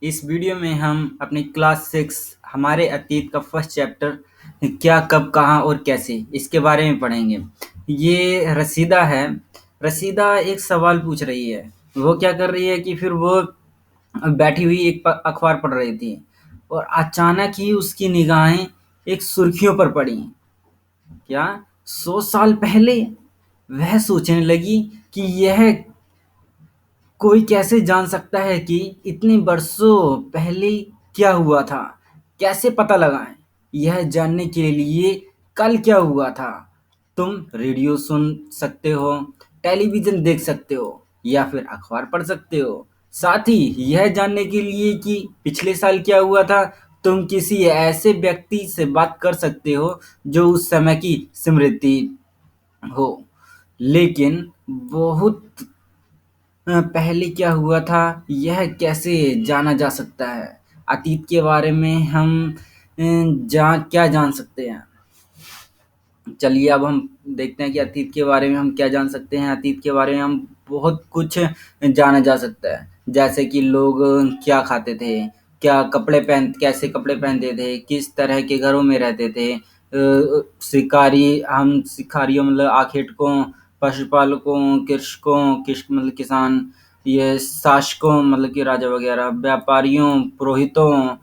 इस वीडियो में हम अपनी क्लास 6 हमारे अतीत का फर्स्ट चैप्टर क्या कब कहाँ और कैसे इसके बारे में पढ़ेंगे। ये रसीदा है। रसीदा एक सवाल पूछ रही है। वो क्या कर रही है कि फिर वो बैठी हुई एक अखबार पढ़ रही थी और अचानक ही उसकी निगाहें एक सुर्खियों पर पड़ी। क्या 100 साल पहले? वह सोचने लगी कि यह कोई कैसे जान सकता है कि इतने बरसों पहले क्या हुआ था? कैसे पता लगाएं? यह जानने के लिए कल क्या हुआ था? तुम रेडियो सुन सकते हो, टेलीविज़न देख सकते हो या फिर अखबार पढ़ सकते हो। साथ ही यह जानने के लिए कि पिछले साल क्या हुआ था, तुम किसी ऐसे व्यक्ति से बात कर सकते हो जो उस समय की स्मृति हो। लेकिन बहुत पहले क्या हुआ था, यह कैसे जाना जा सकता है? अतीत के बारे में हम क्या जान सकते हैं? चलिए अब हम देखते हैं कि अतीत के बारे में हम क्या जान सकते हैं। अतीत के बारे में हम बहुत कुछ जाना जा सकता है। जैसे कि लोग क्या खाते थे, कैसे कपड़े पहनते थे, किस तरह के घरों में रहते थे। शिकारियों मतलब आखेटकों, पशुपालकों, कृषक मतलब किसान, ये शासकों मतलब कि राजा वगैरह, व्यापारियों, पुरोहितों,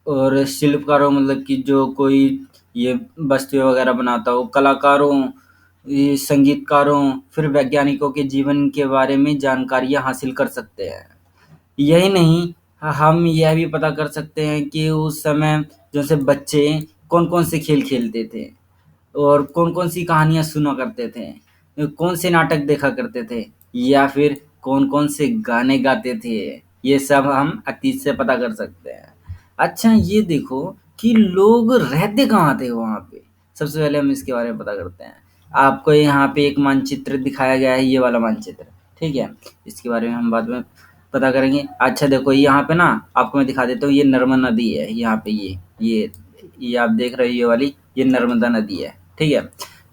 और शिल्पकारों मतलब कि जो कोई ये वस्तुएँ वगैरह बनाता हो, कलाकारों, ये संगीतकारों, फिर वैज्ञानिकों के जीवन के बारे में जानकारियाँ हासिल कर सकते हैं। यही नहीं, हम यह भी पता कर सकते हैं कि उस समय जैसे बच्चे कौन-कौन से खेल खेलते थे और कौन-कौन सी कहानियाँ सुना करते थे, कौन से नाटक देखा करते थे या फिर कौन-कौन से गाने गाते थे। ये सब हम अतीत से पता कर सकते हैं। अच्छा ये देखो कि लोग रहते कहाँ थे वहाँ पे? सबसे पहले हम इसके बारे में पता करते हैं। आपको यहाँ पे एक मानचित्र दिखाया गया है, ये वाला मानचित्र, ठीक है? इसके बारे में हम बाद में पता करेंगे। अच्छा देखो यहाँ पे ना आपको मैं दिखा देता हूँ, ये नर्मदा नदी है यहाँ पे ये आप देख रहे हो, ये वाली ये नर्मदा नदी है, ठीक है?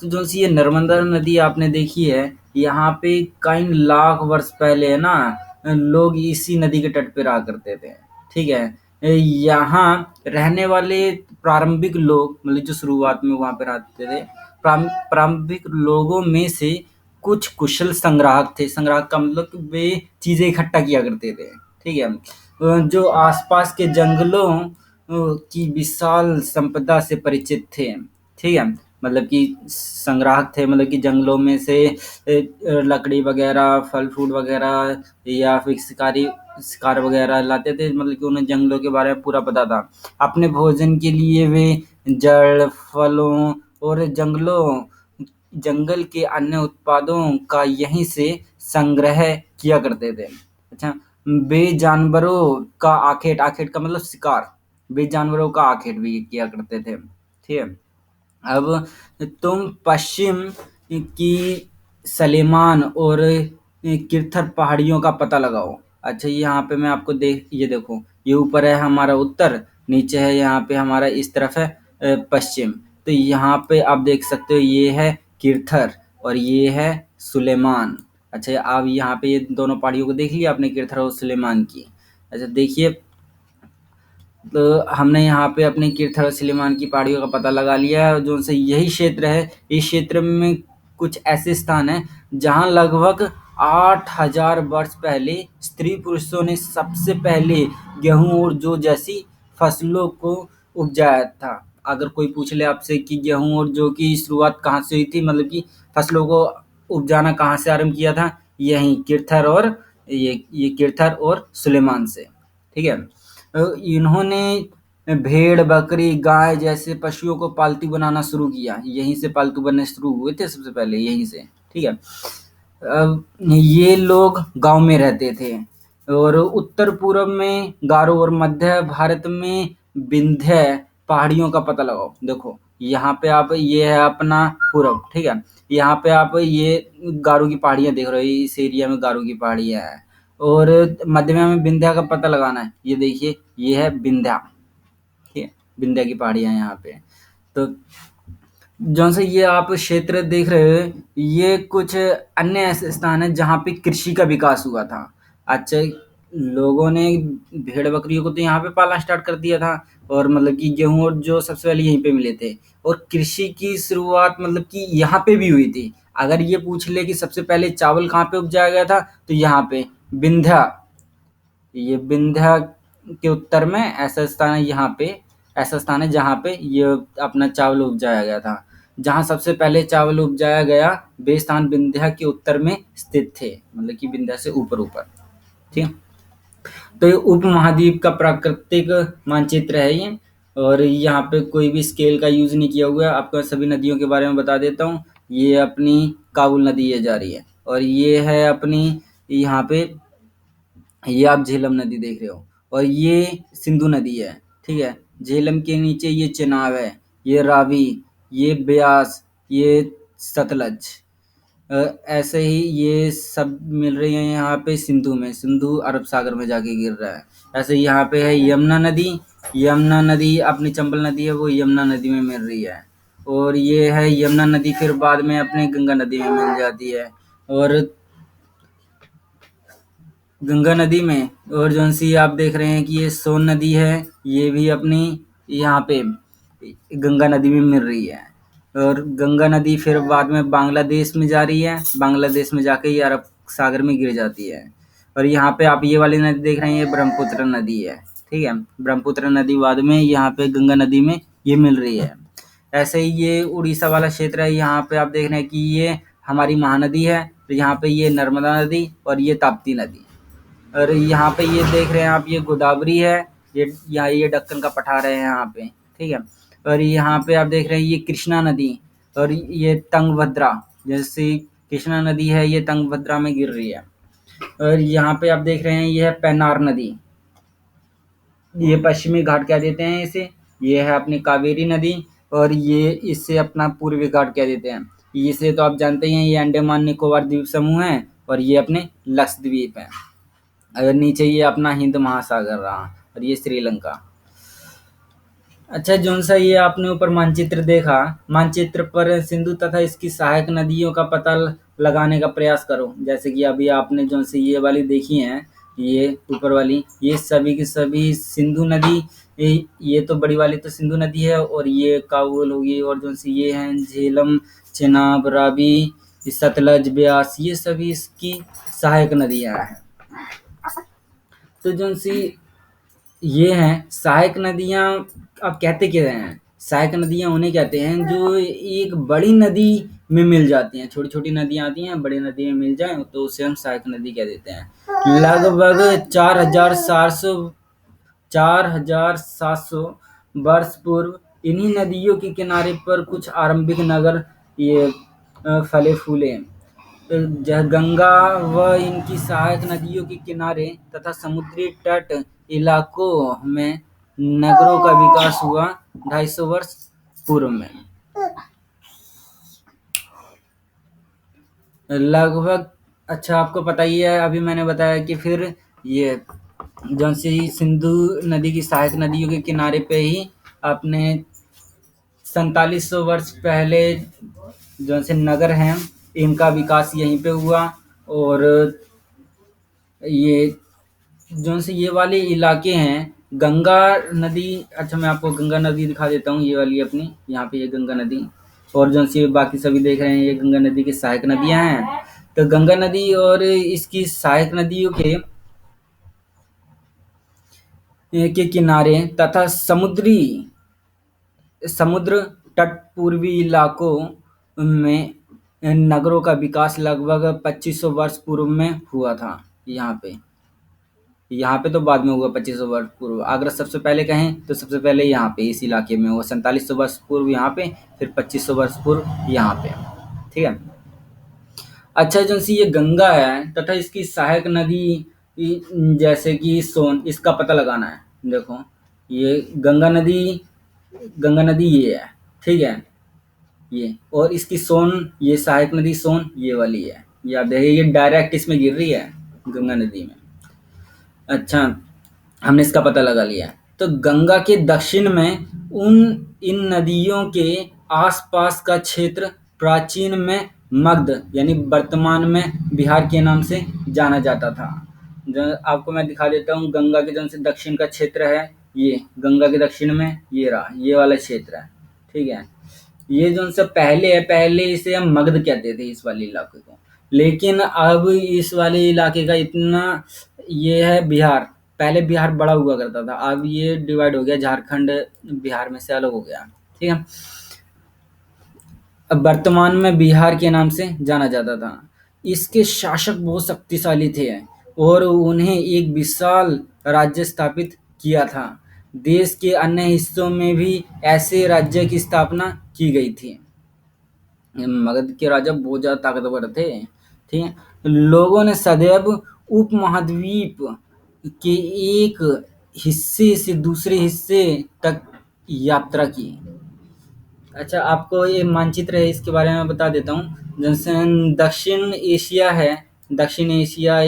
तो जो सी ये नर्मदा नदी आपने देखी है, यहाँ पे कई लाख वर्ष पहले है ना लोग इसी नदी के तट पे रहा करते थे, ठीक है? यहाँ रहने वाले प्रारंभिक लोग मतलब जो शुरुआत में वहाँ पे रहते थे, प्रारंभिक लोगों में से कुछ कुशल संग्राहक थे। संग्राहक का मतलब कि वे चीज़ें इकट्ठा किया करते थे, ठीक है? जो आसपास के जंगलों की विशाल संपदा से परिचित थे, ठीक है? मतलब कि संग्राहक थे मतलब कि जंगलों में से लकड़ी वगैरह, फल-फ्रूट वगैरह या फिर शिकार वगैरह लाते थे, मतलब कि उन्हें जंगलों के बारे में पूरा पता था। अपने भोजन के लिए वे जड़, फलों और जंगल के अन्य उत्पादों का यहीं से संग्रह किया करते थे। अच्छा, आखेट का मतलब शिकार, बेजानवरों का आखेट भी किया करते थे, ठीक है? अब तुम पश्चिम की सलेमान और किर्थर पहाड़ियों का पता लगाओ। अच्छा यहाँ पे मैं आपको ये देखो, ये ऊपर है हमारा उत्तर, नीचे है यहाँ पे हमारा इस तरफ है पश्चिम। तो यहाँ पे आप देख सकते हो ये है किर्थर और ये है सुलेमान। अच्छा आप यहाँ पे ये दोनों पहाड़ियों को देख लिया आपने, किर्थर और सुलेमान की। अच्छा देखिए, तो हमने यहाँ पे अपने किर्थर और सुलेमान की पहाड़ियों का पता लगा लिया है। जो से यही क्षेत्र है, इस क्षेत्र में कुछ ऐसे स्थान हैं जहाँ लगभग 8000 वर्ष पहले स्त्री पुरुषों ने सबसे पहले गेहूँ और जौ जैसी फसलों को उपजाया था। अगर कोई पूछ ले आपसे कि गेहूँ और जौ की शुरुआत कहाँ से हुई थी, मतलब कि फसलों को उपजाना कहाँ से आरंभ किया था, यहीं किर्थर और ये किर्थर और सुलेमान से, ठीक है? इन्होंने भेड़, बकरी, गाय जैसे पशुओं को पालतू बनाना शुरू किया। यहीं से पालतू बनने शुरू हुए थे सबसे पहले, यहीं से, ठीक है? अब ये लोग गाँव में रहते थे और उत्तर पूर्व में गारो और मध्य भारत में विंध्य पहाड़ियों का पता लगाओ। देखो यहाँ पे आप ये है अपना पूर्व, ठीक है? यहाँ पे आप ये गारो की पहाड़ियाँ देख रहे हो, इस एरिया में गारो की पहाड़ियाँ हैं और मध्य में हमें विंध्या का पता लगाना है। ये देखिए ये है विंध्या, ठीक है? विंध्या की पहाड़ियाँ हैं यहाँ पे। तो जौन से ये आप क्षेत्र देख रहे हो, ये कुछ अन्य ऐसे स्थान हैं जहाँ पे कृषि का विकास हुआ था। अच्छा लोगों ने भेड़ बकरियों को तो यहाँ पे पालना स्टार्ट कर दिया था, और मतलब कि गेहूँ और जो सबसे पहले यहीं पे मिले थे, और कृषि की शुरुआत मतलब कि यहाँ पे भी हुई थी। अगर ये पूछ ले कि सबसे पहले चावल कहाँ पे उपजाया गया था, तो यहाँ पे विंध्या, ये विंध्या के उत्तर में ऐसा स्थान है, यहाँ पे ऐसा स्थान है जहाँ पे ये अपना चावल उपजाया गया था। जहाँ सबसे पहले चावल उपजाया गया, वे स्थान विंध्या के उत्तर में स्थित थे, मतलब कि विंध्या से ऊपर ऊपर। ठीक है। तो ये उपमहाद्वीप का प्राकृतिक मानचित्र है ये, और यहाँ पे कोई भी स्केल का यूज नहीं किया हुआ है। आपको सभी नदियों के बारे में बता देता हूँ। ये अपनी काबुल नदी ये जा रही है, और ये है अपनी यहाँ पे, ये आप झेलम नदी देख रहे हो, और ये सिंधु नदी है। ठीक है। झेलम के नीचे ये चेनाब है, ये रावी, ये ब्यास, ये सतलज। ऐसे ही ये सब मिल रही है यहाँ पे सिंधु में, सिंधु अरब सागर में जाके गिर रहा है। ऐसे ही यहाँ पे है यमुना नदी, यमुना नदी अपनी चंबल नदी है, वो यमुना नदी में मिल रही है। और ये है यमुना नदी, फिर बाद में अपने गंगा नदी में मिल जाती है। और गंगा नदी में, और जौन सी आप देख रहे हैं कि ये सोन नदी है, ये भी अपनी यहाँ पे गंगा नदी में मिल रही है। और गंगा नदी फिर बाद में बांग्लादेश में जा रही है, बांग्लादेश में जाके ये अरब सागर में गिर जाती है। और यहाँ पे आप ये वाली नदी देख रहे हैं, ये ब्रह्मपुत्र नदी है। ठीक है। ब्रह्मपुत्र नदी बाद में यहाँ पे गंगा नदी में ये मिल रही है। ऐसे ही ये उड़ीसा वाला क्षेत्र है, यहाँ पे आप देख रहे हैं कि ये हमारी महानदी है। तो यहाँ पे ये नर्मदा नदी और ये ताप्ती नदी। और यहाँ पे ये देख रहे हैं आप, ये गोदावरी है, ये यहाँ ये दक्कन का पठार है यहाँ पे। ठीक है। और यहाँ पे आप देख रहे हैं ये कृष्णा नदी, और ये तंगभद्रा, जैसे कृष्णा नदी है ये तंगभद्रा में गिर रही है। और यहाँ पे आप देख रहे हैं ये है पेन्नार नदी, ये पश्चिमी घाट कह देते हैं इसे। ये है अपनी कावेरी नदी, और ये इससे अपना पूर्वी घाट कह देते हैं। इसे तो आप जानते ही हैं, ये अंडमान निकोबार द्वीप समूह है, और ये अपने लक्षद्वीप है। अगर नीचे ये अपना हिंद महासागर रहा, और ये श्रीलंका। अच्छा, जौन सा ये आपने ऊपर मानचित्र देखा, मानचित्र पर सिंधु तथा इसकी सहायक नदियों का पता लगाने का प्रयास करो। जैसे कि अभी आपने जौन सी ये वाली देखी है, ये ऊपर वाली, ये सभी की सभी सिंधु नदी, ये तो बड़ी वाली तो सिंधु नदी है, और ये काबुल होगी, और जौन सी ये हैं झेलम, चेनाब, रावी, सतलज, ब्यास, ये सभी इसकी सहायक नदियां हैं। तो जौन सी ये हैं सहायक नदियाँ, आप कहते क्या हैं? सहायक नदियाँ उन्हें कहते हैं जो एक बड़ी नदी में मिल जाती हैं। छोटी-छोटी नदियाँ आती हैं, बड़ी नदी में मिल जाएँ तो उसे हम सहायक नदी कह देते हैं। लगभग 4700 वर्ष पूर्व इन्हीं नदियों के किनारे पर कुछ आरंभिक नगर ये फले फूले। गंगा व इनकी सहायक नदियों के किनारे तथा समुद्री तट इलाकों में नगरों का विकास हुआ 250 वर्ष पूर्व में। लगभग, अच्छा आपको पता ही है, अभी मैंने बताया कि फिर ये जौन सी सिंधु नदी की सहायक नदियों के किनारे पे ही अपने 4700 वर्ष पहले जौन से नगर हैं, इनका विकास यहीं पे हुआ। और ये जौन से ये वाले इलाके हैं, गंगा नदी, अच्छा मैं आपको गंगा नदी दिखा देता हूँ, ये वाली अपनी, यहाँ पे ये गंगा नदी, और जौन सी बाकी सभी देख रहे हैं ये गंगा नदी की सहायक नदियाँ हैं। तो गंगा नदी और इसकी सहायक नदियों के किनारे तथा समुद्र तट पूर्वी इलाकों में नगरों का विकास लगभग 2500 वर्ष पूर्व में हुआ था। यहाँ पे तो बाद में हुआ 2500 वर्ष पूर्व। अगर सबसे पहले कहें तो सबसे पहले यहाँ पे इस इलाके में हुआ 4700 वर्ष पूर्व यहाँ पे, फिर 2500 वर्ष पूर्व यहाँ पे। ठीक है। अच्छा, जो सी ये गंगा है तथा इसकी सहायक नदी जैसे कि सोन, इसका पता लगाना है। देखो ये गंगा नदी ये है। ठीक है। ये और इसकी सोन, ये सहायक नदी सोन ये वाली है। ये आप देखिए ये डायरेक्ट इसमें गिर रही है गंगा नदी में। अच्छा, हमने इसका पता लगा लिया। तो गंगा के दक्षिण में इन नदियों के आसपास का क्षेत्र प्राचीन में मगध यानी वर्तमान में बिहार के नाम से जाना जाता था। जो आपको मैं दिखा देता हूँ, गंगा के जौन से दक्षिण का क्षेत्र है, ये गंगा के दक्षिण में ये रहा, ये वाला क्षेत्र है, ठीक है। ये जो से पहले है, पहले इसे हम मगध कहते थे इस वाले इलाके को, लेकिन अब इस वाले इलाके का इतना ये है बिहार। पहले बिहार बड़ा हुआ करता था, अब ये डिवाइड हो गया, झारखंड बिहार में से अलग हो गया, ठीक है। अब वर्तमान में बिहार के नाम से जाना जाता था। इसके शासक बहुत शक्तिशाली थे और उन्हें एक विशाल राज्य स्थापित किया था। देश के अन्य हिस्सों में भी ऐसे राज्य की स्थापना की गई थी। मगध के राजा बहुत ज़्यादा ताकतवर थे, ठीक है। लोगों ने सदैव उपमहाद्वीप के एक हिस्से से दूसरे हिस्से तक यात्रा की। अच्छा, आपको ये मानचित्र है, इसके बारे में बता देता हूँ। जैसे दक्षिण एशिया है, दक्षिण एशिया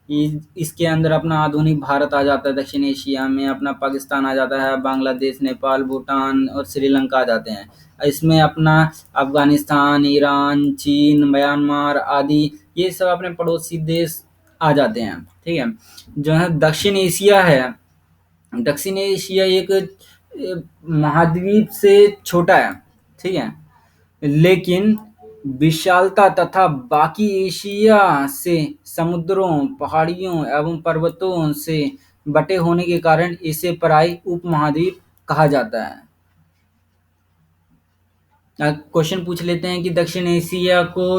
इसके अंदर अपना आधुनिक भारत आ जाता है, दक्षिण एशिया में अपना पाकिस्तान आ जाता है, बांग्लादेश, नेपाल, भूटान और श्रीलंका आ जाते हैं। इसमें अपना अफगानिस्तान, ईरान, चीन, म्यांमार आदि ये सब अपने पड़ोसी देश आ जाते हैं, ठीक है। जो है दक्षिण एशिया है, दक्षिण एशिया एक महाद्वीप से छोटा है, ठीक है, लेकिन विशालता तथा बाकी एशिया से समुद्रों, पहाड़ियों एवं पर्वतों से बटे होने के कारण इसे पराई उपमहाद्वीप कहा जाता है। क्वेश्चन पूछ लेते हैं कि दक्षिण एशिया को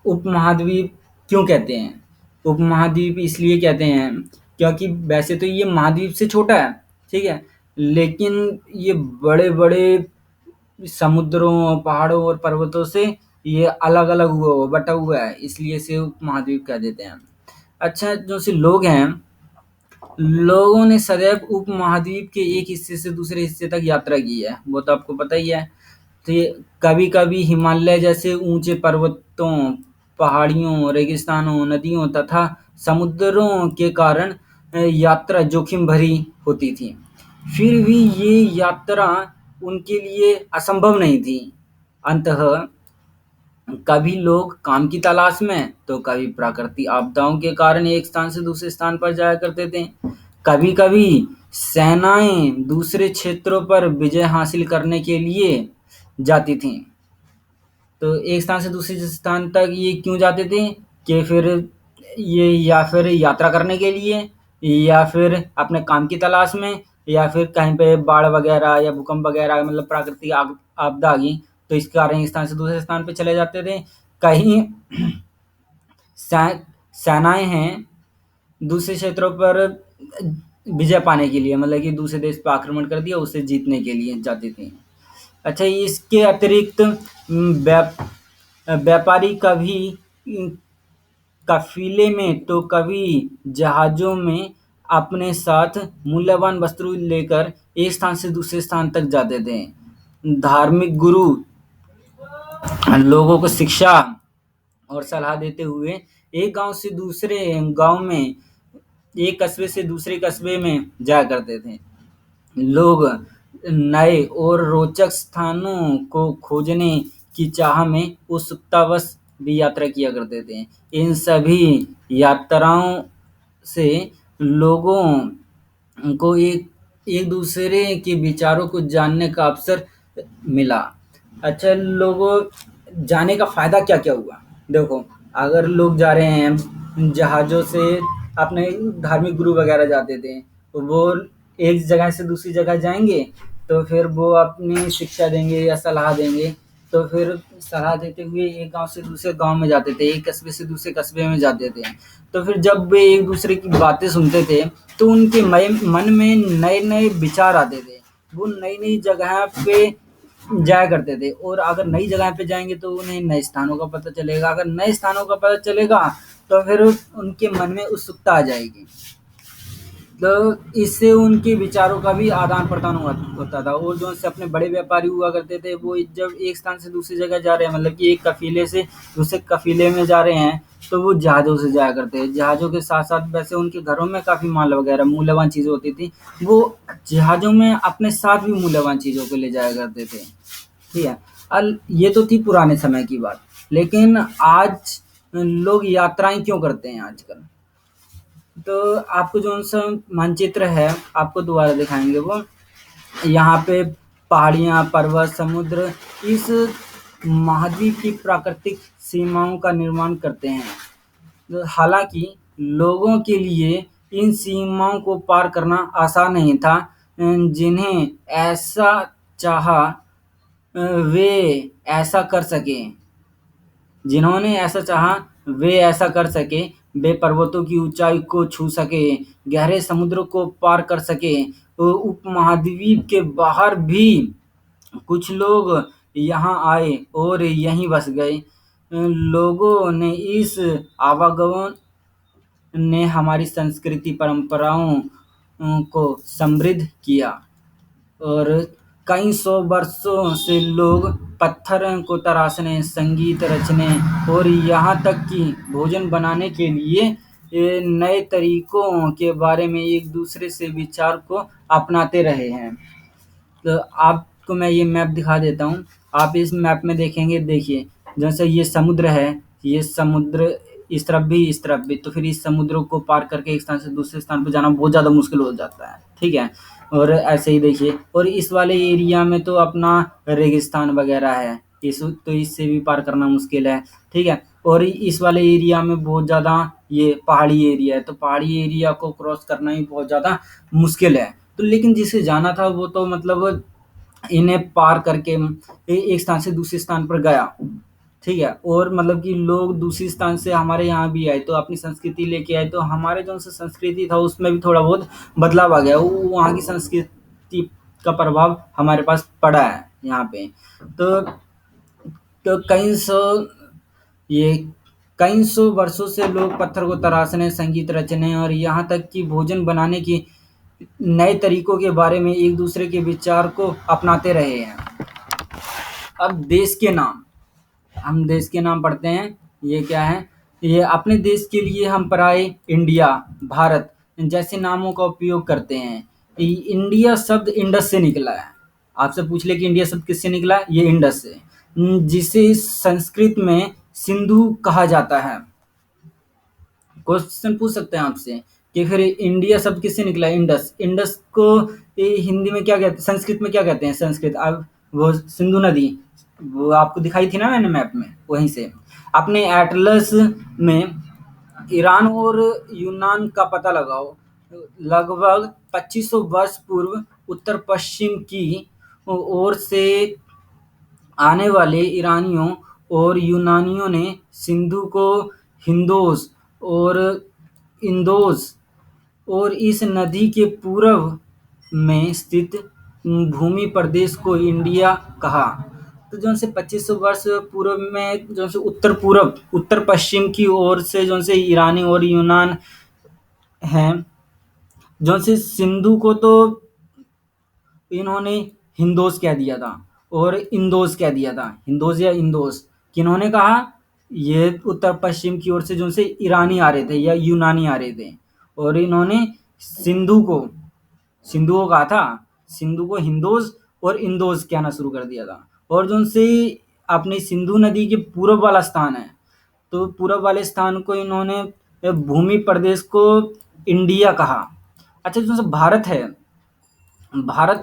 उपमहाद्वीप क्यों कहते हैं? उपमहाद्वीप इसलिए कहते हैं क्योंकि वैसे तो ये महाद्वीप से छोटा है, ठीक है, लेकिन ये बड़े-बड़े समुद्रों, पहाड़ों और पर्वतों से ये अलग-अलग बटा हुआ है, इसलिए इसे उपमहाद्वीप कह देते हैं। अच्छा, जो से लोग हैं, लोगों ने सदैव उपमहाद्वीप के एक हिस्से से दूसरे हिस्से तक यात्रा की है, वो तो आपको पता ही है। तो ये कभी-कभी हिमालय जैसे ऊंचे पर्वतों, पहाड़ियों, रेगिस्तानों, नदियों तथा समुद्रों के कारण यात्रा जोखिम भरी होती थी। फिर भी ये यात्रा उनके लिए असंभव नहीं थी। अंततः कभी लोग काम की तलाश में, तो कभी प्राकृतिक आपदाओं के कारण एक स्थान से दूसरे स्थान पर जाया करते थे। कभी-कभी सेनाएं दूसरे क्षेत्रों पर विजय हासिल करने के लिए जाती थीं। तो एक स्थान से दूसरे स्थान तक ये क्यों जाते थे कि फिर ये या फिर यात्रा करने के लिए, या फिर अपने काम की तलाश में, या फिर कहीं पे बाढ़ वगैरह या भूकंप वगैरह मतलब प्राकृतिक आपदा आ गई, तो इस कारण एक स्थान से दूसरे स्थान पे चले जाते थे। कहीं सेनाएं हैं दूसरे क्षेत्रों पर विजय पाने के लिए, मतलब कि दूसरे देश पर आक्रमण कर दिया, उसे जीतने के लिए जाती थी। अच्छा, इसके अतिरिक्त व्यापारी कभी काफिले में तो कभी जहाज़ों में अपने साथ मूल्यवान वस्तु लेकर एक स्थान से दूसरे स्थान तक जाते थे। धार्मिक गुरु लोगों को शिक्षा और सलाह देते हुए एक गांव से दूसरे गांव में, एक कस्बे से दूसरे कस्बे में जाया करते थे। लोग नए और रोचक स्थानों को खोजने की चाह में उत्सुकतावश भी यात्रा किया करते थे। इन सभी यात्राओं से लोगों को एक एक दूसरे के विचारों को जानने का अवसर मिला। अच्छा, लोगों जाने का फ़ायदा क्या-क्या हुआ? देखो, अगर लोग जा रहे हैं जहाज़ों से, अपने धार्मिक गुरु वगैरह जाते थे, तो वो एक जगह से दूसरी जगह जाएँगे, तो फिर वो अपनी शिक्षा देंगे या सलाह देंगे, तो फिर सलाह देते हुए एक गाँव से दूसरे गाँव में जाते थे, एक कस्बे से दूसरे कस्बे में जाते थे। तो फिर जब वे एक-दूसरे की बातें सुनते थे, तो उनके मन में नए-नए विचार आते थे। वो नई-नई जगह पे जाया करते थे, और अगर नई जगह पे जाएँगे तो उन्हें नए स्थानों का पता चलेगा, अगर नए स्थानों का पता चलेगा, तो फिर उनके मन में उत्सुकता आ जाएगी। तो इससे उनके विचारों का भी आदान-प्रदान होता था, और जो से अपने बड़े व्यापारी हुआ करते थे, वो जब एक स्थान से दूसरी जगह जा रहे हैं, मतलब कि एक कफ़ीले से दूसरे कफ़ीले में जा रहे हैं, तो वो जहाज़ों से जाया करते हैं। जहाज़ों के साथ-साथ वैसे उनके घरों में काफ़ी माल वगैरह मूल्यवान चीज़ें होती थी, वो जहाज़ों में अपने साथ भी मूल्यवान चीज़ों को ले जाया करते थे, ठीक है। ये तो थी पुराने समय की बात, लेकिन आज लोग यात्राएँ क्यों करते हैं आजकल? तो आपको जो सा मानचित्र है आपको दोबारा दिखाएंगे वो, यहाँ पे पहाड़ियाँ, पर्वत, समुद्र इस महाद्वीप की प्राकृतिक सीमाओं का निर्माण करते हैं। हालांकि लोगों के लिए इन सीमाओं को पार करना आसान नहीं था। जिन्हें ऐसा चाहा वे ऐसा कर सके जिन्होंने ऐसा चाहा वे ऐसा कर सके। वे पर्वतों की ऊंचाई को छू सके, गहरे समुद्र को पार कर सके। उपमहाद्वीप के बाहर भी कुछ लोग यहाँ आए और यहीं बस गए। लोगों ने इस आवागमन ने हमारी संस्कृति परंपराओं को समृद्ध किया और कई सौ वर्षों से लोग पत्थर को तराशने, संगीत रचने और यहाँ तक कि भोजन बनाने के लिए नए तरीकों के बारे में एक दूसरे से विचार को अपनाते रहे हैं। तो आपको मैं ये मैप दिखा देता हूँ। आप इस मैप में देखेंगे, देखिए जैसे ये समुद्र है, ये समुद्र इस तरफ भी, तो फिर इस समुद्र को पार करके एक स्थान से दूसरे स्थान पर जाना बहुत ज़्यादा मुश्किल हो जाता है, ठीक है। और ऐसे ही देखिए, और इस वाले एरिया में तो अपना रेगिस्तान वगैरह है, तो इससे भी पार करना मुश्किल है, ठीक है। और इस वाले एरिया में बहुत ज़्यादा ये पहाड़ी एरिया है, तो पहाड़ी एरिया को क्रॉस करना ही बहुत ज़्यादा मुश्किल है। तो लेकिन जिसे जाना था वो तो मतलब इन्हें पार करके एक स्थान से दूसरे स्थान पर गया, ठीक है। और मतलब कि लोग दूसरे स्थान से हमारे यहाँ भी आए तो अपनी संस्कृति लेके आए, तो हमारे जो सा संस्कृति था उसमें भी थोड़ा बहुत बदलाव आ गया। वहाँ की संस्कृति का प्रभाव हमारे पास पड़ा है यहाँ पे। तो तो ये कई सौ वर्षों से लोग पत्थर को तराशने, संगीत रचने और यहाँ तक कि भोजन बनाने की नए तरीकों के बारे में एक दूसरे के विचार को अपनाते रहे हैं। अब देश के नाम, हम देश के नाम पढ़ते हैं। ये क्या है? ये अपने देश के लिए हम पराए इंडिया, भारत जैसे नामों का उपयोग करते हैं। इंडिया शब्द इंडस से निकला है। आपसे पूछ ले कि इंडिया शब्द किससे निकला, ये इंडस से, जिसे संस्कृत में सिंधु कहा जाता है। क्वेश्चन पूछ सकते हैं आपसे कि फिर इंडिया शब्द किससे निकला, इंडस। इंडस को हिंदी में क्या कहते हैं, संस्कृत में क्या कहते हैं, संस्कृत अब वो सिंधु नदी, वो आपको दिखाई थी ना मैंने मैप में, वहीं से। अपने एटलस में ईरान और यूनान का पता लगाओ। लगभग 2500 वर्ष पूर्व उत्तर पश्चिम की ओर से आने वाले ईरानियों और यूनानियों ने सिंधु को हिंदोस और इंदोस और इस नदी के पूर्व में स्थित भूमि प्रदेश को इंडिया कहा। तो जो से 2500 वर्ष पूर्व में जो से उत्तर पश्चिम की ओर से जो से ईरानी और यूनान हैं, जो से सिंधु को तो इन्होंने हिंदोस कह दिया था और इंदोस कह दिया था। हिंदोस या इंदोस किन्होंने कहा, ये उत्तर पश्चिम की ओर से जो से ईरानी आ रहे थे या यूनानी आ रहे थे, और इन्होंने सिंधु को कहा था, सिंधु को हिंदोस और इंदोस कहना शुरू कर दिया था। और जो से अपनी सिंधु नदी के पूर्व वाला स्थान है, तो पूर्व वाले स्थान को इन्होंने भूमि प्रदेश को इंडिया कहा। अच्छा, जो भारत है, भारत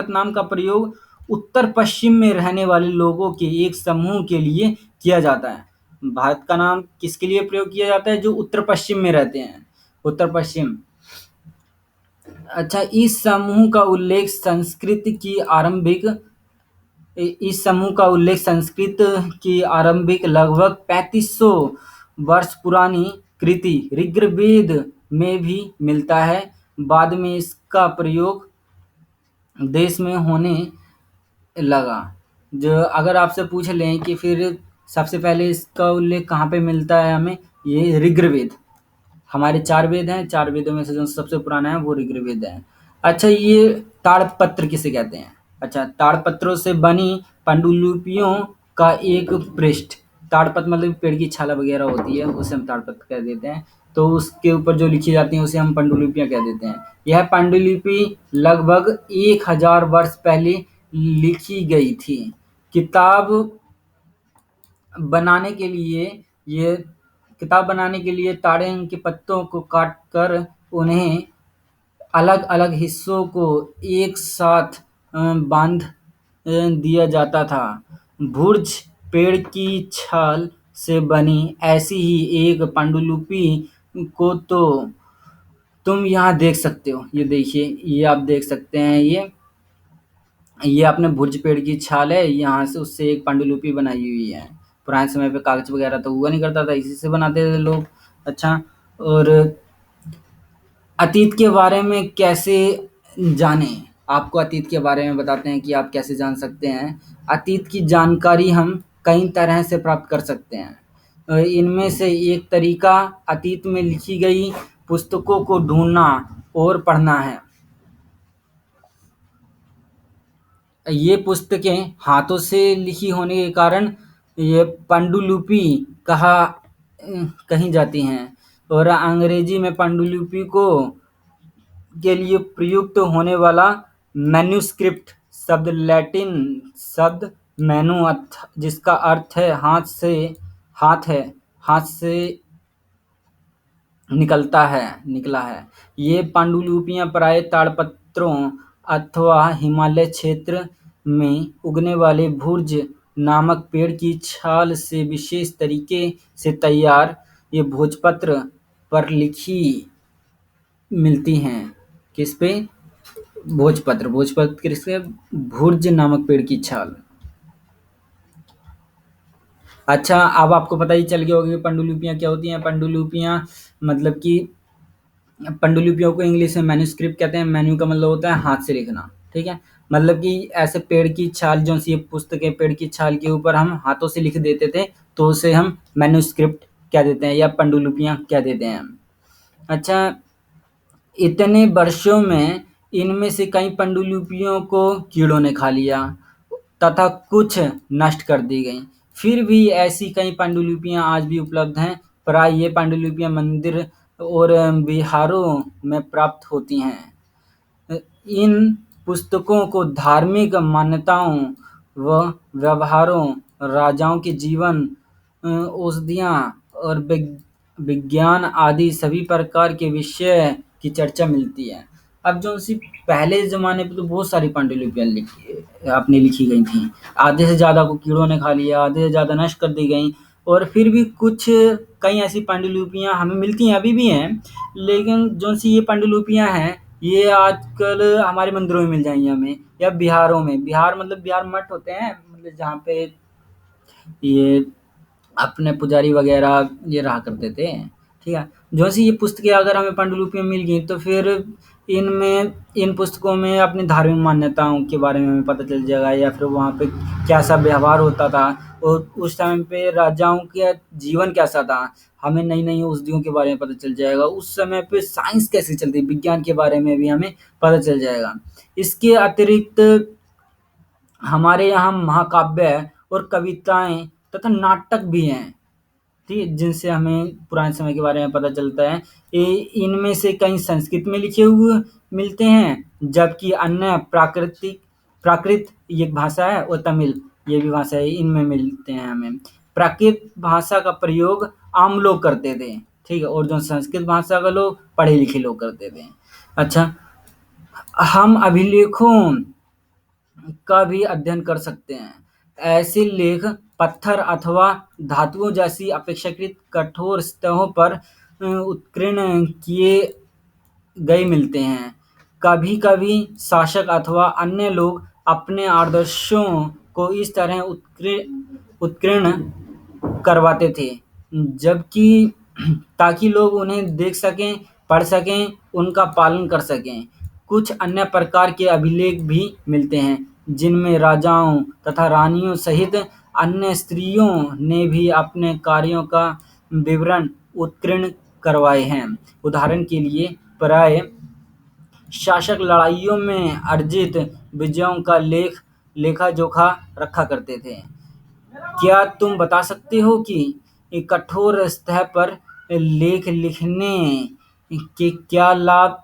नाम का प्रयोग उत्तर पश्चिम में रहने वाले लोगों के एक समूह के लिए किया जाता है। भारत का नाम किसके लिए प्रयोग किया जाता है, जो उत्तर पश्चिम में रहते हैं, उत्तर पश्चिम। अच्छा, इस समूह का उल्लेख संस्कृत की आरंभिक लगभग 3500 वर्ष पुरानी कृति ऋग्वेद में भी मिलता है। बाद में इसका प्रयोग देश में होने लगा। जो अगर आपसे पूछ लें कि फिर सबसे पहले इसका उल्लेख कहाँ पे मिलता है हमें, ये ऋग्वेद। हमारे 4 वेद हैं, 4 वेदों में से जो सबसे पुराना है वो ऋग्वेद है। अच्छा, ये ताड़पत्र किसे कहते हैं? अच्छा, ताड़पत्रों से बनी पांडुलिपियों का एक पृष्ठ, ताड़पत्र मतलब पेड़ की छाला वगैरह होती है, उसे हम ताड़पत्र कह देते हैं। तो उसके ऊपर जो लिखी जाती हैं उसे हम पांडुलिपियाँ कह देते हैं। यह पांडुलिपि लगभग 1000 वर्ष पहले लिखी गई थी। किताब बनाने के लिए ये किताब बनाने के लिए ताड़े के पत्तों को काट कर उन्हें अलग अलग हिस्सों को एक साथ बांध दिया जाता था। भुर्ज पेड़ की छाल से बनी ऐसी ही एक पांडुलिपि को तो तुम यहाँ देख सकते हो। ये देखिए, ये आप देख सकते हैं, ये आपने भुर्ज पेड़ की छाल है, यहाँ से उससे एक पांडुलिपि बनाई हुई है। पुराने समय पे कागज वगैरह तो हुआ नहीं करता था, इसी से बनाते थे लोग। अच्छा, और अतीत के बारे में कैसे जानें? आपको अतीत के बारे में बताते हैं कि आप कैसे जान सकते हैं। अतीत की जानकारी हम कई तरह से प्राप्त कर सकते हैं। इनमें से एक तरीका अतीत में लिखी गई पुस्तकों को ढूँढना और पढ़ना है। ये पुस्तकें हाथों से लिखी होने के कारण ये पांडुलिपि कही जाती हैं, और अंग्रेजी में पांडुलिपि को के लिए प्रयुक्त होने वाला मैन्युस्क्रिप्ट शब्द लैटिन शब्द मैनु जिसका अर्थ है हाथ से निकला है। ये पांडुलिपियां प्राय ताड़पत्रों अथवा हिमालय क्षेत्र में उगने वाले भुर्ज नामक पेड़ की छाल से विशेष तरीके से तैयार ये भोजपत्र पर लिखी मिलती हैं। किस पे? भोजपत्र। भोजपत्र किसके? भुर्ज नामक पेड़ की छाल। अच्छा, अब आपको पता ही चल गया होगा कि पांडुलिपियां क्या होती हैं। पांडुलिपियां मतलब कि पांडुलिपियों को इंग्लिश में मैन्युस्क्रिप्ट कहते हैं। मैन्यू का मतलब होता है हाथ से लिखना, ठीक है। मतलब कि ऐसे पेड़ की छाल, जो सी ये पुस्तकें पेड़ की छाल के ऊपर हम हाथों से लिख देते थे, तो उसे हम मैन्युस्क्रिप्ट कह देते हैं या पांडुलिपियां कह देते हैं। अच्छा, इतने वर्षों में इनमें से कई पांडुलिपियों को कीड़ों ने खा लिया तथा कुछ नष्ट कर दी गईं। फिर भी ऐसी कई पांडुलिपियां आज भी उपलब्ध हैं। प्राय ये पांडुलिपियां मंदिर और विहारों में प्राप्त होती हैं। इन पुस्तकों को धार्मिक मान्यताओं व व्यवहारों, राजाओं के जीवन, औषधियाँ और विज्ञान आदि सभी प्रकार के विषय की चर्चा मिलती है। अब जो सी पहले ज़माने पे तो बहुत सारी पांडुलिपियाँ लिखी गई थीं। आधे से ज़्यादा को कीड़ों ने खा लिया, आधे से ज़्यादा नष्ट कर दी गईं, और फिर भी कुछ कई ऐसी पांडुलिपियाँ हमें मिलती हैं, अभी भी हैं। लेकिन जो सी ये पांडुलिपियाँ हैं, ये आजकल हमारे मंदिरों में मिल जाएँगी हमें, या बिहारों में। बिहार मतलब बिहार मठ होते हैं, मतलब जहाँ पे ये अपने पुजारी वगैरह ये रहा करते थे, ठीक है। जैसे ये पुस्तकें अगर हमें पांडुलिपि में मिल गई, तो फिर इन पुस्तकों में अपनी धार्मिक मान्यताओं के बारे में हमें पता चल जाएगा, या फिर वहाँ पे कैसा व्यवहार होता था और उस टाइम पे राजाओं का जीवन कैसा था, हमें नई नई औषधियों के बारे में पता चल जाएगा। उस समय पे साइंस कैसे चलती, विज्ञान के बारे में भी हमें पता चल जाएगा। इसके अतिरिक्त हमारे यहाँ महाकाव्य और कविताएं तथा नाटक भी हैं, ठीक है, जिनसे हमें पुराने समय के बारे में पता चलता है। इनमें से कई संस्कृत में लिखे हुए मिलते हैं, जबकि अन्य प्राकृत ये भाषा है, और तमिल ये भी भाषा है, इनमें मिलते हैं हमें। प्राकृत भाषा का प्रयोग आम लोग करते थे, ठीक है, और जो संस्कृत भाषा का लोग पढ़े लिखे लोग करते थे। अच्छा, हम अभिलेखों का भी अध्ययन कर सकते हैं। ऐसे लेख पत्थर अथवा धातुओं जैसी अपेक्षाकृत कठोर सतहों पर उत्कीर्ण किए गए मिलते हैं। कभी-कभी शासक अथवा अन्य लोग अपने आदर्शों को इस तरह उत्कीर्ण करवाते थे, जबकि ताकि लोग उन्हें देख सकें, पढ़ सकें, उनका पालन कर सकें। कुछ अन्य प्रकार के अभिलेख भी मिलते हैं, जिनमें राजाओं तथा रानियों सहित अन्य स्त्रियों ने भी अपने कार्यों का विवरण उत्कीर्ण करवाए हैं। उदाहरण के लिए, प्राय शासक लड़ाइयों में अर्जित विजयों का लेखा-जोखा रखा करते थे। क्या तुम बता सकते हो कि एक कठोर सतह पर लेख लिखने के क्या लाभ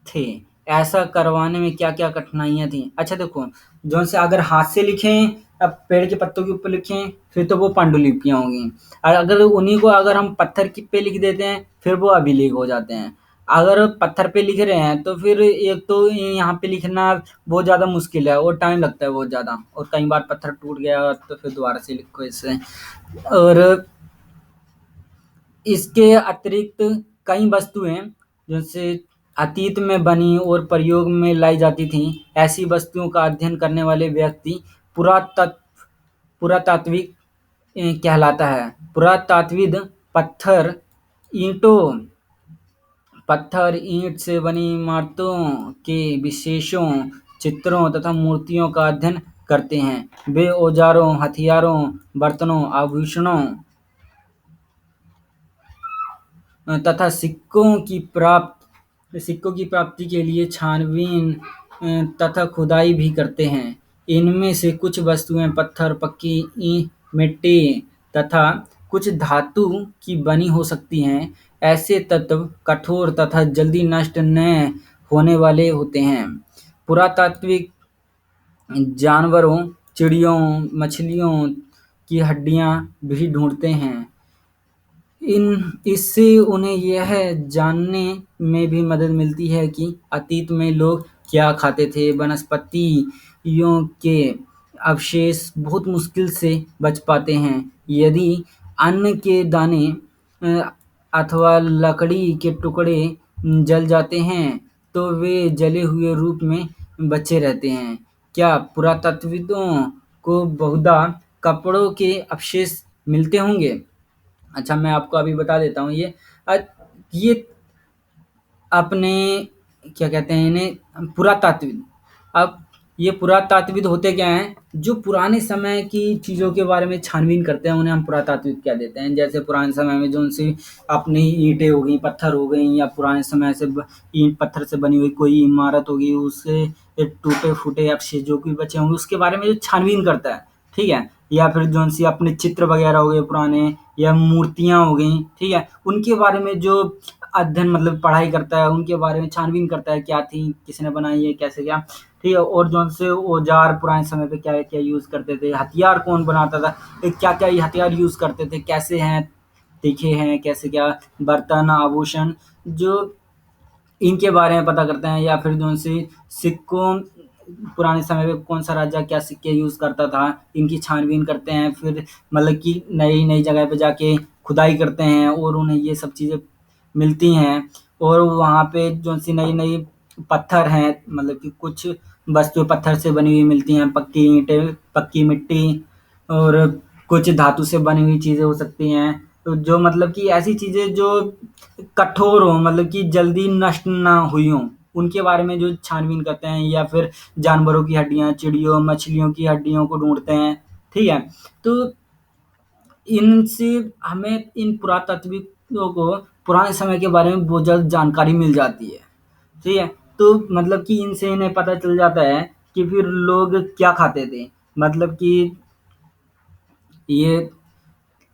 थे? ऐसा करवाने में क्या-क्या कठिनाइयाँ थीं? अच्छा देखो, जौन से अगर हाथ से लिखें अब पेड़ के पत्तों के ऊपर लिखें फिर तो वो पांडुलिपियाँ होंगी। और अगर उन्हीं को अगर हम पत्थर की पे लिख देते हैं फिर वो अभिलेख हो जाते हैं। अगर पत्थर पे लिख रहे हैं तो फिर एक तो यहाँ पे लिखना बहुत ज़्यादा मुश्किल है और टाइम लगता है बहुत ज़्यादा, और कई बार पत्थर टूट गया तो फिर दोबारा से लिखो इसे। और इसके अतिरिक्त कई वस्तुएं जैसे अतीत में बनी और प्रयोग में लाई जाती थीं, ऐसी वस्तुओं का अध्ययन करने वाले व्यक्ति पुरातत्व पुरातात्विक कहलाता है। पुरातात्विद पत्थर, ईंटों पत्थर, ईंट से बनी इमारतों के विशेषों, चित्रों तथा मूर्तियों का अध्ययन करते हैं। वे औजारों, हथियारों, बर्तनों, आभूषणों तथा सिक्कों की प्राप्ति के लिए छानबीन तथा खुदाई भी करते हैं। इनमें से कुछ वस्तुएं पत्थर, पक्की मिट्टी तथा कुछ धातु की बनी हो सकती हैं। ऐसे तत्व कठोर तथा जल्दी नष्ट न होने वाले होते हैं। पुरातात्विक जानवरों, चिड़ियों, मछलियों की हड्डियां भी ढूंढते हैं। इससे उन्हें यह जानने में भी मदद मिलती है कि अतीत में लोग क्या खाते थे। वनस्पतियों के अवशेष बहुत मुश्किल से बच पाते हैं। यदि अन्न के दाने अथवा लकड़ी के टुकड़े जल जाते हैं तो वे जले हुए रूप में बचे रहते हैं। क्या पुरातत्वविदों को बहुधा कपड़ों के अवशेष मिलते होंगे? अच्छा, मैं आपको अभी बता देता हूँ ये अपने क्या कहते हैं इन्हें, पुरातात्विद। अब ये पुरातात्विद होते क्या हैं, जो पुराने समय की चीज़ों के बारे में छानबीन करते हैं उन्हें हम पुरातात्विद कह देते हैं। जैसे पुराने समय में जो उनसे अपनी ईंटें हो गई, पत्थर हो गई, या पुराने समय से ईंट पत्थर से बनी हुई कोई इमारत होगी, उससे टूटे फूटे अवशेष जो भी बचे होंगे उसके बारे में जो छानबीन करता है, ठीक है। या फिर जो सी अपने चित्र वगैरह हो गए पुराने, या मूर्तियाँ हो गई, ठीक है, उनके बारे में जो अध्ययन मतलब पढ़ाई करता है, उनके बारे में छानबीन करता है, क्या थी, किसने बनाई है, कैसे क्या, ठीक है। और जो से औजार पुराने समय पे क्या क्या यूज़ करते थे, हथियार कौन बनाता था, क्या क्या ये हथियार यूज़ करते थे, कैसे हैं, तीखे हैं, कैसे क्या, बर्तन, आभूषण, जो इनके बारे में पता करते हैं। या फिर जो से सिक्कों, पुराने समय में कौन सा राजा क्या सिक्के यूज़ करता था, इनकी छानबीन करते हैं। फिर मतलब कि नई नई जगह पे जाके खुदाई करते हैं और उन्हें ये सब चीज़ें मिलती हैं। और वहाँ पे जो सी नई नई पत्थर हैं, मतलब कि कुछ वस्तुएं पत्थर से बनी हुई मिलती हैं, पक्की ईंटें, पक्की मिट्टी, और कुछ धातु से बनी हुई चीज़ें हो सकती हैं। तो जो मतलब कि ऐसी चीज़ें जो कठोर हों, मतलब कि जल्दी नष्ट ना हुई हों, उनके बारे में जो छानबीन करते हैं। या फिर जानवरों की हड्डियाँ, चिड़ियों, मछलियों की हड्डियों को ढूँढते हैं, ठीक है। तो इनसे हमें, इन पुरातात्विकों को पुराने समय के बारे में बहुत ज़्यादा जानकारी मिल जाती है, ठीक है। तो मतलब कि इनसे इन्हें पता चल जाता है कि फिर लोग क्या खाते थे, मतलब कि ये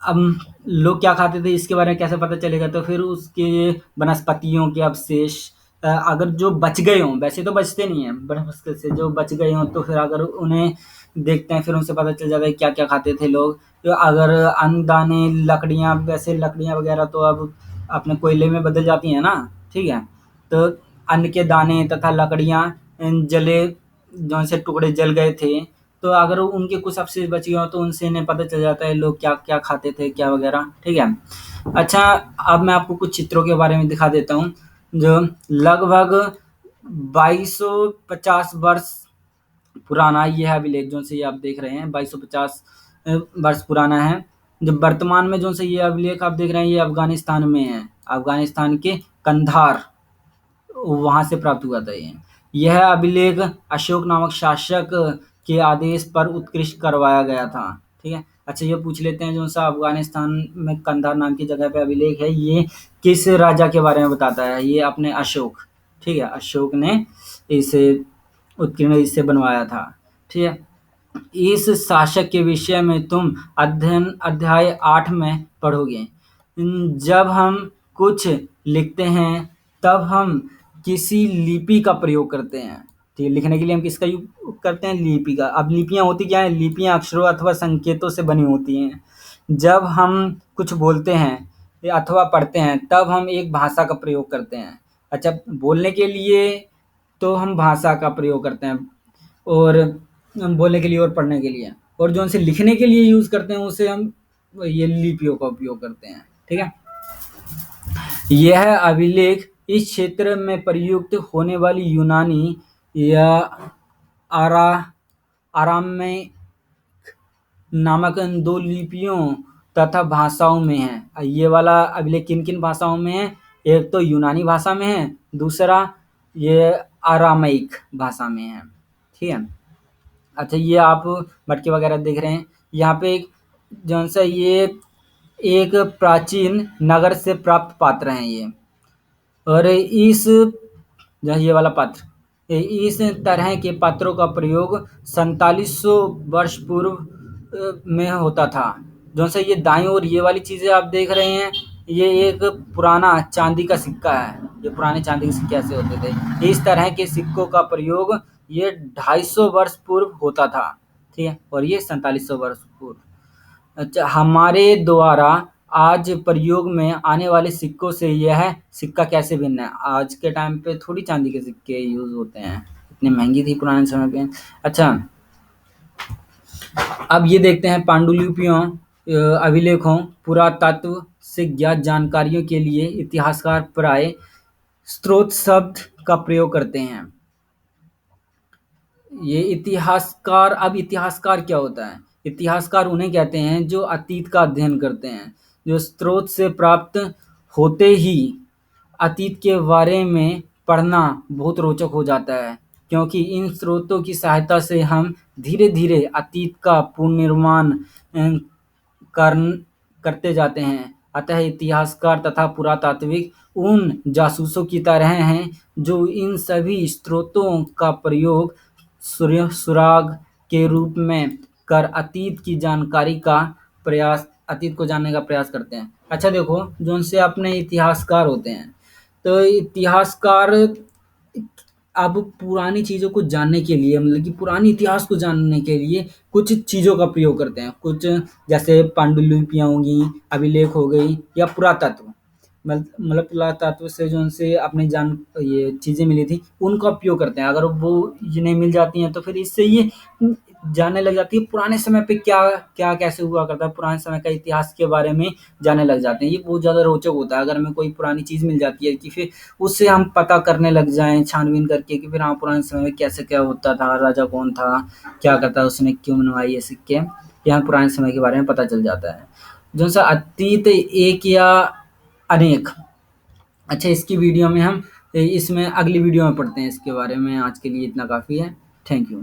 अब लोग क्या खाते थे इसके बारे में कैसे पता चलेगा, तो फिर उसके वनस्पतियों के अवशेष अगर जो बच गए हों, वैसे तो बचते नहीं हैं, मुश्किल से जो बच गए हों, तो फिर अगर उन्हें देखते हैं फिर उनसे पता चल जाता है क्या क्या खाते थे लोग। तो अगर अन्न दाने, लकड़ियाँ, वैसे लकड़ियाँ वगैरह तो अब अपने कोयले में बदल जाती हैं ना, ठीक है। तो अन्न के दाने तथा लकड़ियाँ जले, जौन से टुकड़े जल गए थे, तो अगर उनके कुछ अवशेष बच गए हों तो उनसे इन्हें पता चल जाता है लोग क्या क्या खाते थे, क्या वगैरह, ठीक है। अच्छा, अब मैं आपको कुछ चित्रों के बारे में दिखा देता हूँ जो लगभग 2250 वर्ष पुराना ये है अभिलेख, जो से ये आप देख रहे हैं 2250 वर्ष पुराना है। जो वर्तमान में जो से ये अभिलेख आप देख रहे हैं ये अफगानिस्तान में है, अफगानिस्तान के कंधार, वहाँ से प्राप्त हुआ था ये। यह अभिलेख अशोक नामक शासक के आदेश पर उत्कृष्ट करवाया गया था, ठीक है। अच्छा, ये पूछ लेते हैं जो सा अफगानिस्तान में कंधार नाम की जगह पे अभिलेख है, ये किस राजा के बारे में बताता है? ये अपने अशोक, ठीक है, अशोक ने इसे उत्कीर्ण इससे बनवाया था, ठीक है। इस शासक के विषय में तुम अध्याय 8 में पढ़ोगे। जब हम कुछ लिखते हैं तब हम किसी लिपि का प्रयोग करते हैं, ठीक है, लिखने के लिए हम किसका यूज़ करते हैं? लिपि का। अब लिपियाँ होती क्या हैं? लिपियाँ अक्षरों अथवा संकेतों से बनी होती हैं। जब हम कुछ बोलते हैं या अथवा पढ़ते हैं, तब हम एक भाषा का प्रयोग करते हैं। अच्छा, बोलने के लिए तो हम भाषा का प्रयोग करते हैं, और बोलने के लिए और पढ़ने के लिए, और जो उनसे लिखने के लिए यूज़ करते हैं, उसे हम ये लिपियों का उपयोग करते हैं। ठीक है? यह अभिलेख इस क्षेत्र में प्रयुक्त होने वाली यूनानी या आरा आराम्य नामक इन 2 लिपियों तथा भाषाओं में है। ये वाला अभिलेख किन-किन भाषाओं में है? एक तो यूनानी भाषा में है, दूसरा ये अरामाइक भाषा में है। ठीक है? अच्छा, ये आप मटके वगैरह देख रहे हैं। यहाँ पे एक जौन सा ये एक प्राचीन नगर से प्राप्त पात्र हैं ये। और इस जो ये वाला पात्र, इस तरह के पात्रों का प्रयोग 4700 वर्ष पूर्व में होता था। जौन सा ये दाईं ओर ये वाली चीज़ें आप देख रहे हैं, ये एक पुराना चांदी का सिक्का है। ये पुराने चांदी के सिक्के ऐसे होते थे। इस तरह के सिक्कों का प्रयोग ये 250 वर्ष पूर्व होता था। ठीक है? और ये 4700 वर्ष पूर्व। अच्छा, हमारे द्वारा आज प्रयोग में आने वाले सिक्कों से यह सिक्का कैसे भिन्न है? आज के टाइम पे थोड़ी चांदी के सिक्के यूज़ होते हैं, इतनी महंगी थी पुराने समय पे। अच्छा, अब ये देखते हैं पांडुलिपियों, अभिलेखों, पुरातत्व से ज्ञात जानकारियों के लिए इतिहासकार प्राय स्रोत शब्द का प्रयोग करते हैं। ये इतिहासकार, अब इतिहासकार क्या होता है? इतिहासकार उन्हें कहते हैं जो अतीत का अध्ययन करते हैं, जो स्रोत से प्राप्त होते ही अतीत के बारे में पढ़ना बहुत रोचक हो जाता है, क्योंकि इन स्रोतों की सहायता से हम धीरे-धीरे अतीत का पुनर्निर्माण करन करते जाते हैं। अतः इतिहासकार तथा पुरातात्विक उन जासूसों की तरह हैं जो इन सभी स्रोतों का प्रयोग सुराग के रूप में कर अतीत को जानने का प्रयास करते हैं। अच्छा देखो, जो उनसे अपने इतिहासकार होते हैं, तो इतिहासकार अब पुरानी चीज़ों को जानने के लिए, मतलब कि पुराने इतिहास को जानने के लिए कुछ चीज़ों का प्रयोग करते हैं। कुछ जैसे पांडुलिपियाँ हो गई, अभिलेख हो गई, या पुरातत्व, मतलब पुरातत्व से जो उनसे अपनी ये चीज़ें मिली थी, उनका उपयोग करते हैं। अगर वो जिन्हें मिल जाती हैं, तो फिर इससे ये जानने लग जाती है पुराने समय पे क्या क्या कैसे हुआ करता है, पुराने समय का इतिहास के बारे में जानने लग जाते हैं। ये बहुत ज़्यादा रोचक होता है अगर हमें कोई पुरानी चीज़ मिल जाती है, कि फिर उससे हम पता करने लग जाएँ छानबीन करके, कि फिर हाँ, पुराने समय में कैसे क्या होता था, राजा कौन था, क्या करता है, उसने क्यों बनवाए ये सिक्के, यहाँ पुराने समय के बारे में पता चल जाता है। जो सा अतीत एक या अनेक। अच्छा, इसकी वीडियो में हम इसमें अगली वीडियो में पढ़ते हैं इसके बारे में। आज के लिए इतना काफ़ी है। Thank you.